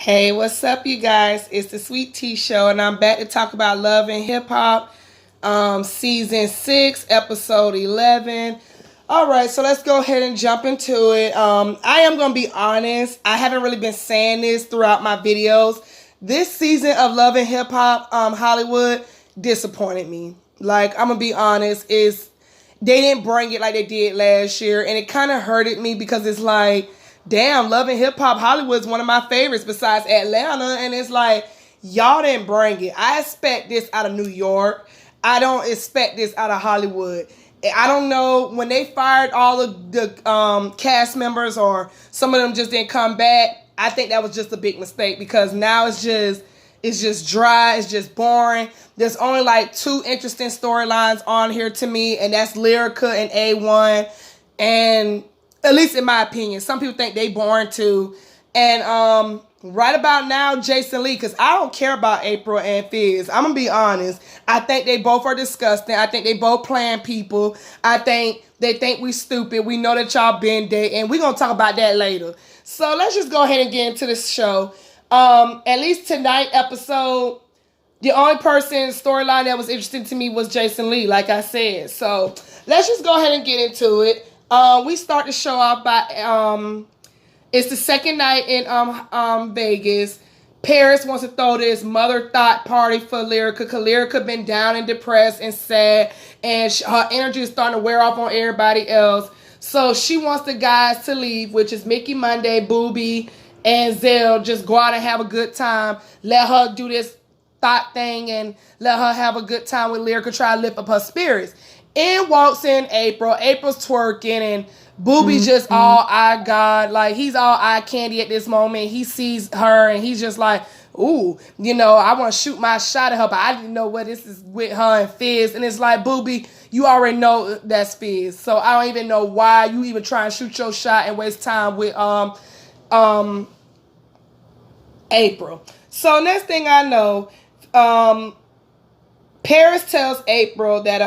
Hey, what's up, you guys? It's the Sweet Tea Show, and I'm back to talk about love and hip hop, season 6, episode 11. All right, so let's go ahead and jump into it. I am gonna be honest. I haven't really been saying this throughout my videos. This season of Love and Hip Hop, Hollywood disappointed me. Like, I'm gonna be honest, is they didn't bring it like they did last year, and it kind of hurted me because it's like, damn, Love and Hip Hop Hollywood is one of my favorites besides Atlanta, and it's like, y'all didn't bring it. I expect this out of New York. I don't expect this out of Hollywood. I don't know, when they fired all of the cast members, or some of them just didn't come back, I think that was just a big mistake, because now it's just dry, it's just boring. There's only like 2 interesting storylines on here to me, and that's Lyrica and A1. And at least in my opinion, some people think they boring too. And right about now, Jason Lee, because I don't care about April and Fizz. I'm gonna be honest. I think they both are disgusting. I think they both playing people. I think they think we stupid. We know that y'all been dating, and we're gonna talk about that later. So let's just go ahead and get into this show. At least tonight episode, the only person storyline that was interesting to me was Jason Lee, like I said. So let's just go ahead and get into it. We start the show off by it's the second night in Vegas. Paris wants to throw this mother thought party for Lyrica, because Lyrica been down and depressed and sad, and her energy is starting to wear off on everybody else. So she wants the guys to leave, which is Mickey Monday, Booby, and Zell. Just go out and have a good time. Let her do this thought thing and let her have a good time with Lyrica, try to lift up her spirits. In walks in April. April's twerking, and Booby's just all eye God. Like, he's all eye candy at this moment. He sees her, and he's just like, ooh, I want to shoot my shot at her, but I didn't know what this is with her and Fizz. And it's like, Booby, you already know that's Fizz. So I don't even know why you even try and shoot your shot and waste time with April. So next thing I know, Paris tells April that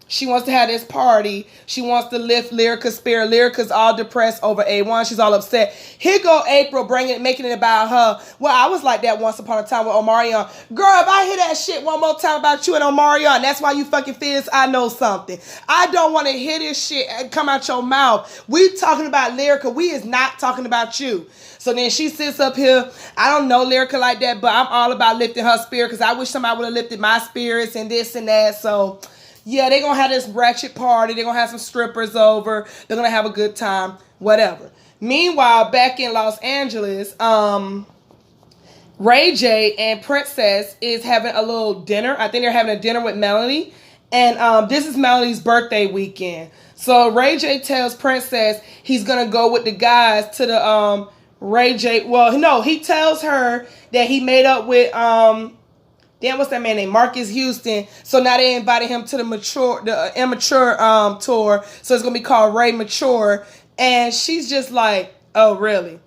she wants to have this party. She wants to lift Lyrica's spirit. Lyrica's all depressed over A1. She's all upset. Here go April making it about her. Well, I was like that once upon a time with Omarion. Girl, if I hear that shit one more time about you and Omarion, that's why you fucking Fizz, I know something. I don't want to hear this shit come out your mouth. We talking about Lyrica. We is not talking about you. So then she sits up here. I don't know Lyrica like that, but I'm all about lifting her spirit, because I wish somebody would have lifted my spirits and this and that. So yeah, they're going to have this ratchet party. They're going to have some strippers over. They're going to have a good time, whatever. Meanwhile, back in Los Angeles, Ray J and Princess is having a little dinner. I think they're having a dinner with Melanie. And this is Melanie's birthday weekend. So Ray J tells Princess he's going to go with the guys to the Ray J. Well, no, he tells her that he made up with what's that man named Marcus Houston. So now they invited him to the immature tour. So it's gonna be called Ray Mature. And she's just like, oh really?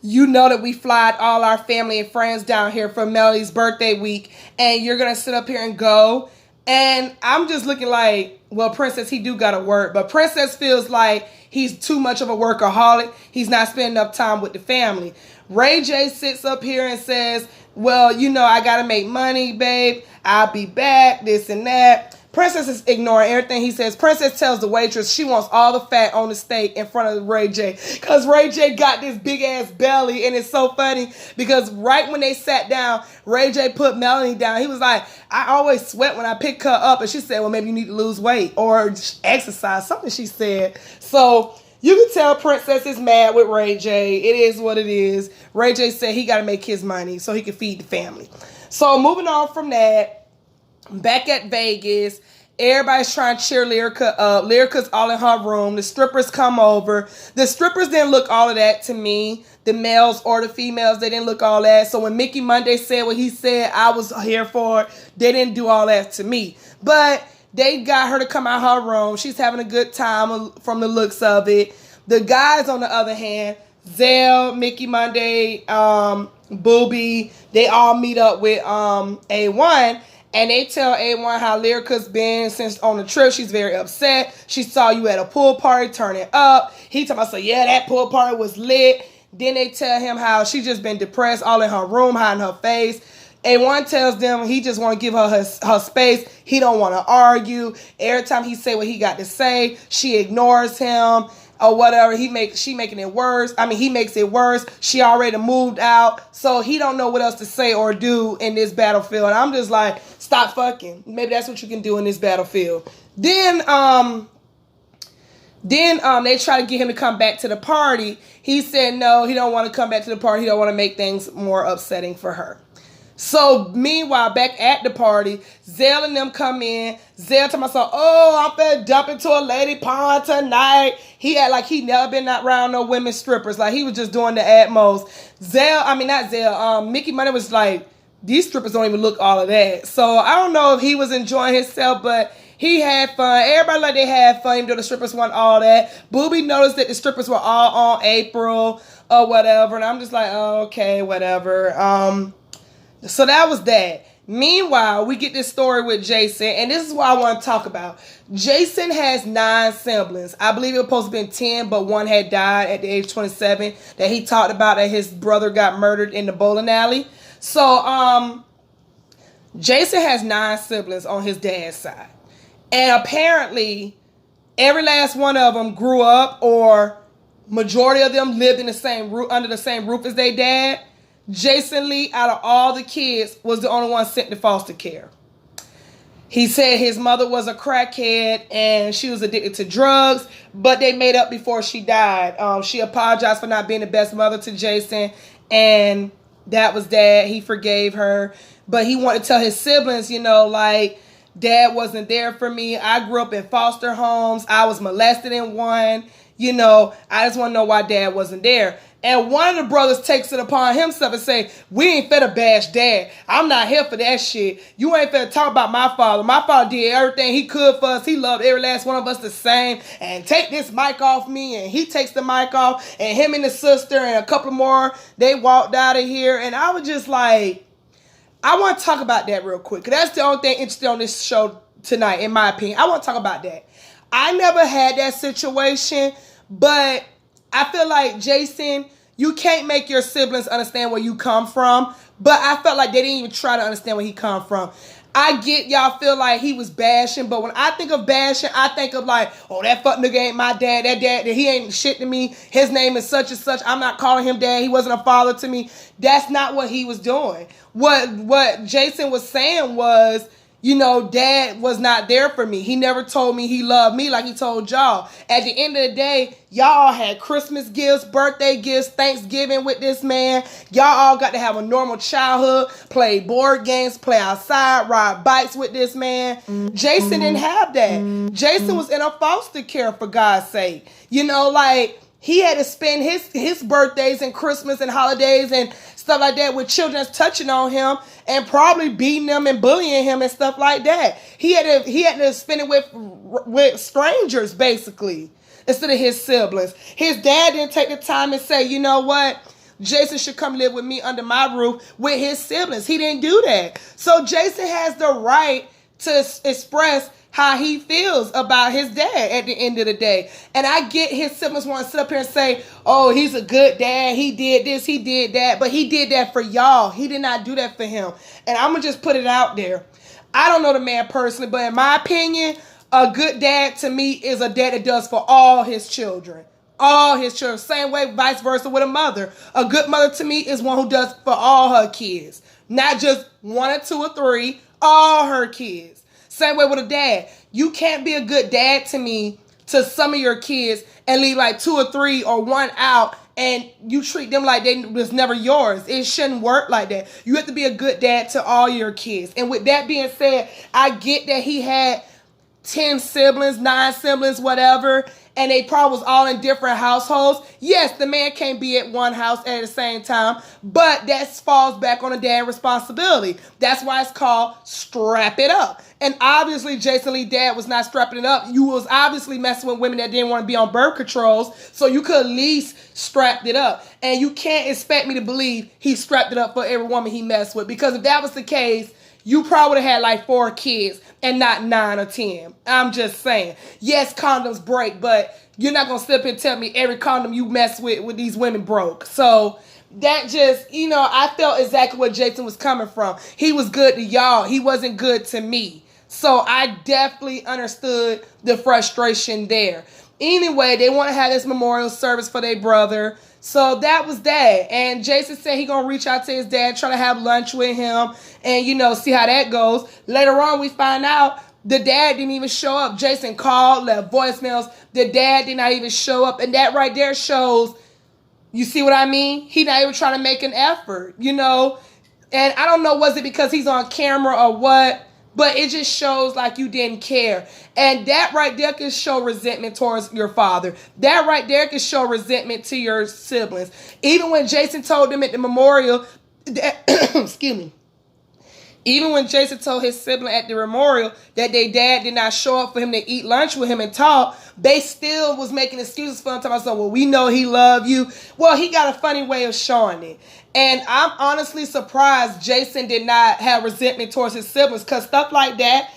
You know that we fly all our family and friends down here for Melanie's birthday week, and you're gonna sit up here and go? And I'm just looking like, well, Princess, he do gotta work, but Princess feels like he's too much of a workaholic. He's not spending enough time with the family. Ray J sits up here and says, well, I gotta make money, babe. I'll be back, this and that. Princess is ignoring everything he says. Princess tells the waitress she wants all the fat on the steak in front of Ray J, because Ray J got this big ass belly. And it's so funny because right when they sat down, Ray J put Melanie down. He was like, I always sweat when I pick her up. And she said, well, maybe you need to lose weight or exercise, something she said. So you can tell Princess is mad with Ray J. It is what it is. Ray J said he got to make his money so he can feed the family. So moving on from that, back at Vegas, everybody's trying to cheer Lyrica up. Lyrica's all in her room. The strippers come over. The strippers didn't look all of that to me. The males or the females, they didn't look all that. So when Mickey Monday said what he said, I was here for it. They didn't do all that to me. But they got her to come out her room. She's having a good time from the looks of it. The guys, on the other hand, Zell, Mickey Monday, Booby, they all meet up with A1. And they tell A1 how Lyrica's been since on the trip. She's very upset. She saw you at a pool party turning up. He talking about, so yeah, that pool party was lit. Then they tell him how she just been depressed all in her room, hiding her face. And one tells them he just want to give her space. He don't want to argue. Every time he say what he got to say, she ignores him or whatever. He makes it worse. He makes it worse. She already moved out, so he don't know what else to say or do in this battlefield. And I'm just like, stop fucking. Maybe that's what you can do in this battlefield. Then they try to get him to come back to the party. He said no, he don't want to come back to the party. He don't want to make things more upsetting for her. So, meanwhile, back at the party, Zell and them come in. Zell told myself, oh, I'm finna dump into a lady pond tonight. He had like he never been around no women strippers. Like, he was just doing the utmost. Mickey Money was like, these strippers don't even look all of that. So, I don't know if he was enjoying himself, but he had fun. Everybody like they had fun, even though the strippers weren't all that. Booby noticed that the strippers were all on April or whatever. And I'm just like, oh, okay, whatever. So that was that. Meanwhile, we get this story with Jason, and this is what I want to talk about. Jason has 9 siblings. I believe it was supposed to be 10, but one had died at the age of 27 that he talked about that his brother got murdered in the bowling alley. So, Jason has 9 siblings on his dad's side. And apparently, every last one of them grew up, or majority of them lived in the same roof, under the same roof as their dad. Jason Lee, out of all the kids, was the only one sent to foster care. He said his mother was a crackhead and she was addicted to drugs, but they made up before she died. She apologized for not being the best mother to Jason, and that was that. He forgave her, but he wanted to tell his siblings, Dad wasn't there for me. I grew up in foster homes. I was molested in one. I just want to know why Dad wasn't there. And one of the brothers takes it upon himself and say, we ain't finna bash Dad. I'm not here for that shit. You ain't finna talk about my father. My father did everything he could for us. He loved every last one of us the same. And take this mic off me. And he takes the mic off. And him and the sister and a couple more, they walked out of here. And I was just like, I want to talk about that real quick. Because that's the only thing interesting on this show tonight, in my opinion. I want to talk about that. I never had that situation, but I feel like, Jason, you can't make your siblings understand where you come from, but I felt like they didn't even try to understand where he come from. I get y'all feel like he was bashing, but when I think of bashing, I think of like, oh, that fuck nigga ain't my dad. That dad, he ain't shit to me. His name is such and such. I'm not calling him dad. He wasn't a father to me. That's not what he was doing. What Jason was saying was, Dad was not there for me. He never told me he loved me like he told y'all. At the end of the day, y'all had Christmas gifts, birthday gifts, Thanksgiving with this man. Y'all all got to have a normal childhood, play board games, play outside, ride bikes with this man. Jason didn't have that. Jason was in a foster care, for God's sake. He had to spend his birthdays and Christmas and holidays and stuff like that with children touching on him and probably beating him and bullying him and stuff like that. He had to spend it with strangers, basically, instead of his siblings. His dad didn't take the time and say, you know what? Jason should come live with me under my roof with his siblings. He didn't do that. So Jason has the right to express how he feels about his dad at the end of the day. And I get his siblings want to sit up here and say, oh, he's a good dad. He did this, he did that. But he did that for y'all. He did not do that for him. And I'm going to just put it out there. I don't know the man personally, but in my opinion, a good dad to me is a dad that does for all his children. All his children. Same way, vice versa with a mother. A good mother to me is one who does for all her kids. Not just 1 or 2 or 3, all her kids. Same way with a dad. You can't be a good dad to me, to some of your kids, and leave like 2 or 3 or 1 out, and you treat them like they was never yours. It shouldn't work like that. You have to be a good dad to all your kids. And with that being said, I get that he had 10 siblings, 9 siblings, whatever, and they probably was all in different households. Yes, the man can't be at one house at the same time, but that falls back on the dad's responsibility. That's why it's called strap it up. And obviously, Jason Lee dad was not strapping it up. You was obviously messing with women that didn't want to be on birth controls, so you could at least strapped it up. And you can't expect me to believe he strapped it up for every woman he messed with, because if that was the case, you probably would have had like 4 kids and not 9 or 10. I'm just saying. Yes, condoms break, but you're not going to sit up and tell me every condom you mess with these women broke. So that just, I felt exactly where Jason was coming from. He was good to y'all. He wasn't good to me. So I definitely understood the frustration there. Anyway, they want to have this memorial service for their brother. So that was that. And Jason said he going to reach out to his dad, try to have lunch with him and, see how that goes. Later on, we find out the dad didn't even show up. Jason called, left voicemails. The dad did not even show up. And that right there shows, you see what I mean? He not even trying to make an effort, And I don't know, was it because he's on camera or what? But it just shows like you didn't care. And that right there can show resentment towards your father. That right there can show resentment to your siblings. Even when Jason told them at the memorial, excuse me. Even when Jason told his sibling at the memorial that their dad did not show up for him to eat lunch with him and talk, they still was making excuses for him. Talking about, well, we know he loved you. Well, he got a funny way of showing it. And I'm honestly surprised Jason did not have resentment towards his siblings, because stuff like that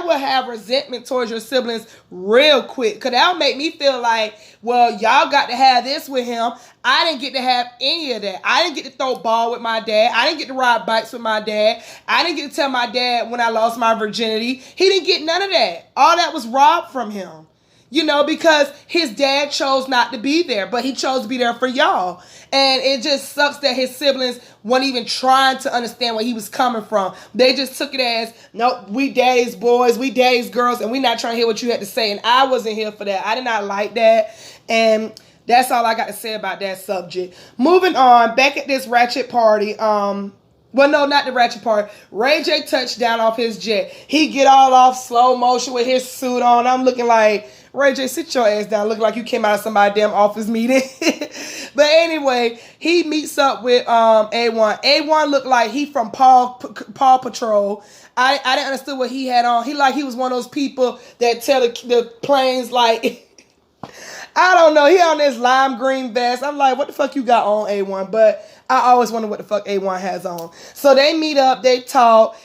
will have resentment towards your siblings real quick. Because that'll make me feel like, well, y'all got to have this with him. I didn't get to have any of that. I didn't get to throw ball with my dad. I didn't get to ride bikes with my dad. I didn't get to tell my dad when I lost my virginity. He didn't get none of that. All that was robbed from him. Because his dad chose not to be there, but he chose to be there for y'all. And it just sucks that his siblings weren't even trying to understand where he was coming from. They just took it as, nope, we daddy's boys, we daddy's girls, and we not trying to hear what you had to say. And I wasn't here for that. I did not like that. And that's all I got to say about that subject. Moving on, back at this ratchet party, well, no, not the ratchet part. Ray J touched down off his jet. He get all off slow motion with his suit on. I'm looking like, Ray J, sit your ass down. Look like you came out of somebody's damn office meeting. But anyway, he meets up with A1. A1 looked like he from Paw Patrol. I didn't understand what he had on. He was one of those people that tell the planes like... I don't know. He on this lime green vest. I'm like, what the fuck you got on, A1? But I always wonder what the fuck A1 has on. So they meet up. They talk.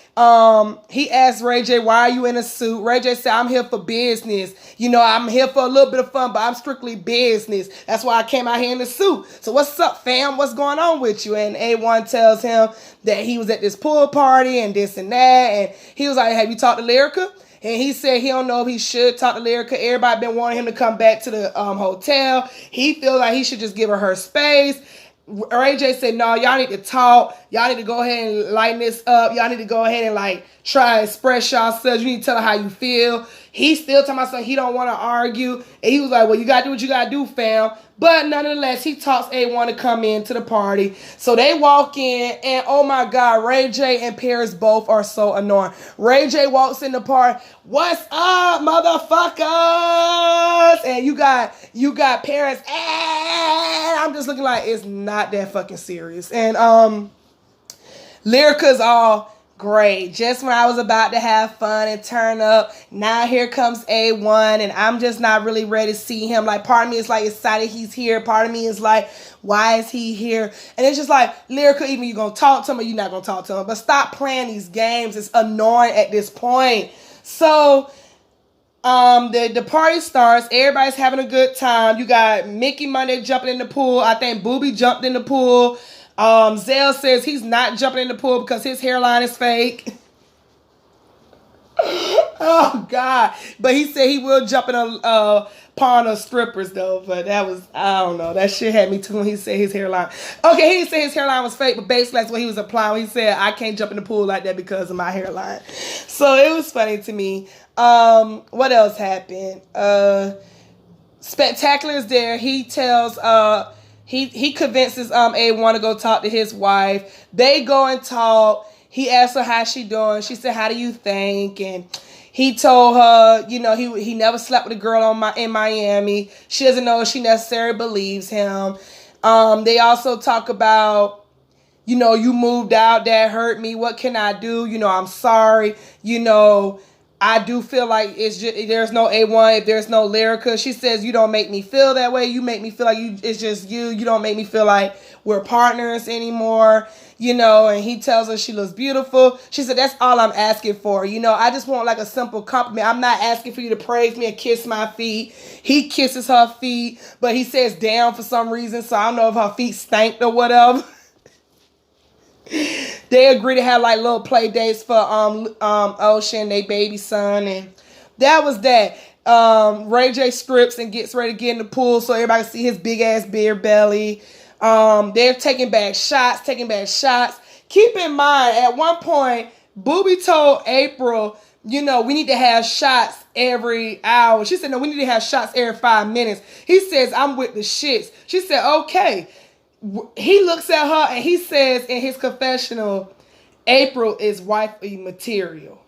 He asked Ray J, why are you in a suit? Ray J said, I'm here for business. I'm here for a little bit of fun, but I'm strictly business. That's why I came out here in the suit. So what's up, fam? What's going on with you? And A1 tells him that he was at this pool party and this and that. And he was like, have you talked to Lyrica? And he said he don't know if he should talk to Lyrica. Everybody been wanting him to come back to the hotel. He feels like he should just give her space. Ray J said, no, y'all need to talk. Y'all need to go ahead and lighten this up. Y'all need to go ahead and try to express yourselves. You need to tell her how you feel. He's still talking about something he don't want to argue. And he was like, well, you got to do what you got to do, fam. But nonetheless, he talks A1 to come in to the party. So they walk in, and oh my God, Ray J and Paris both are so annoying. Ray J walks in the party. What's up, motherfuckers? And you got Paris. And I'm just looking like it's not that fucking serious. And Lyrica's all great. Just when I was about to have fun and turn up, now here comes A1, and I'm just not really ready to see him. Part of me is excited he's here. Part of me is like, why is he here? And it's just like, Lyrica, either you gonna talk to him or you not gonna talk to him. But stop playing these games. It's annoying at this point. So the party starts. Everybody's having a good time. You got Mickey Monday jumping in the pool. I think Booby jumped in the pool. Zell says he's not jumping in the pool because his hairline is fake. Oh God. But he said he will jump in a pond of strippers though. But that was, I don't know. That shit had me too when he said his hairline. Okay, he didn't say his hairline was fake, but basically that's what he was implying. He said, I can't jump in the pool like that because of my hairline. So it was funny to me. What else happened? Spectacular is there. He tells he convinces A1 to go talk to his wife. They go and talk. He asks her how she doing. She said, how do you think? And he told her, he never slept with a girl in Miami. She doesn't know if she necessarily believes him. They also talk about, you moved out. That hurt me. What can I do? I'm sorry. I do feel like there's no A1 if there's no Lyrica. She says, you don't make me feel that way. You make me feel like it's just you. You don't make me feel like we're partners anymore. you know, and he tells her she looks beautiful. She said, that's all I'm asking for. You know, I just want like a simple compliment. I'm not asking for you to praise me and kiss my feet. He kisses her feet, but he says down for some reason. So I don't know if her feet stank or whatever. They agree to have like little play dates for Ocean, they baby son, and that was that. Ray J scripts and gets ready to get in the pool so everybody can see his big ass beer belly. They're taking back shots. Keep in mind, at one point, Booby told April, you know, we need to have shots every hour. She said, no, we need to have shots every 5 minutes. He says, I'm with the shits. She said, okay. He looks at her and he says in his confessional, April is wifey material.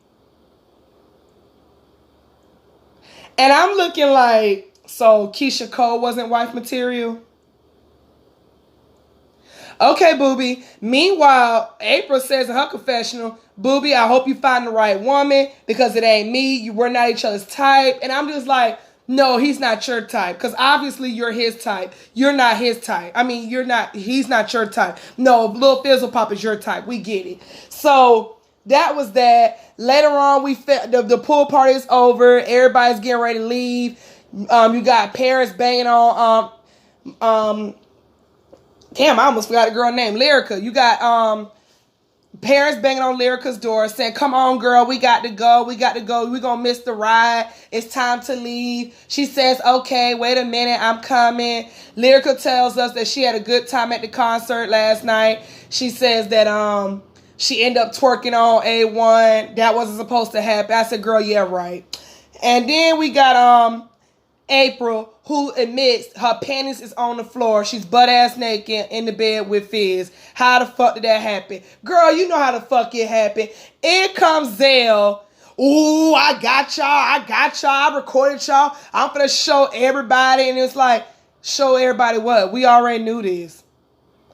And I'm looking like, so Keisha Cole wasn't wife material? Okay, Booby. Meanwhile, April says in her confessional, Booby, I hope you find the right woman because it ain't me. We're not each other's type. And I'm just like, no, he's not your type. Because obviously you're his type. You're not his type. I mean, he's not your type. No, Lil Fizzle Pop is your type. We get it. So that was that. Later on, the pool party is over. Everybody's getting ready to leave. You got Paris banging on damn, I almost forgot a girl named Lyrica. You got Paris banging on Lyrica's door saying, come on, girl, we got to go. We're going to miss the ride. It's time to leave. She says, okay, wait a minute, I'm coming. Lyrica tells us that she had a good time at the concert last night. She says that she ended up twerking on A1. That wasn't supposed to happen. I said, girl, yeah, right. And then we got April, who admits her panties is on the floor. She's butt-ass naked in the bed with Fizz. How the fuck did that happen? Girl, you know how the fuck it happened. In comes Zell. Ooh, I got y'all. I recorded y'all. I'm finna show everybody. And it's like, show everybody what? We already knew this.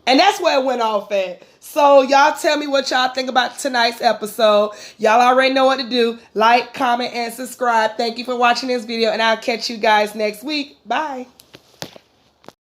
And that's where it went off at. So y'all tell me what y'all think about tonight's episode. Y'all already know what to do. Like, comment, and subscribe. Thank you for watching this video, and I'll catch you guys next week. Bye.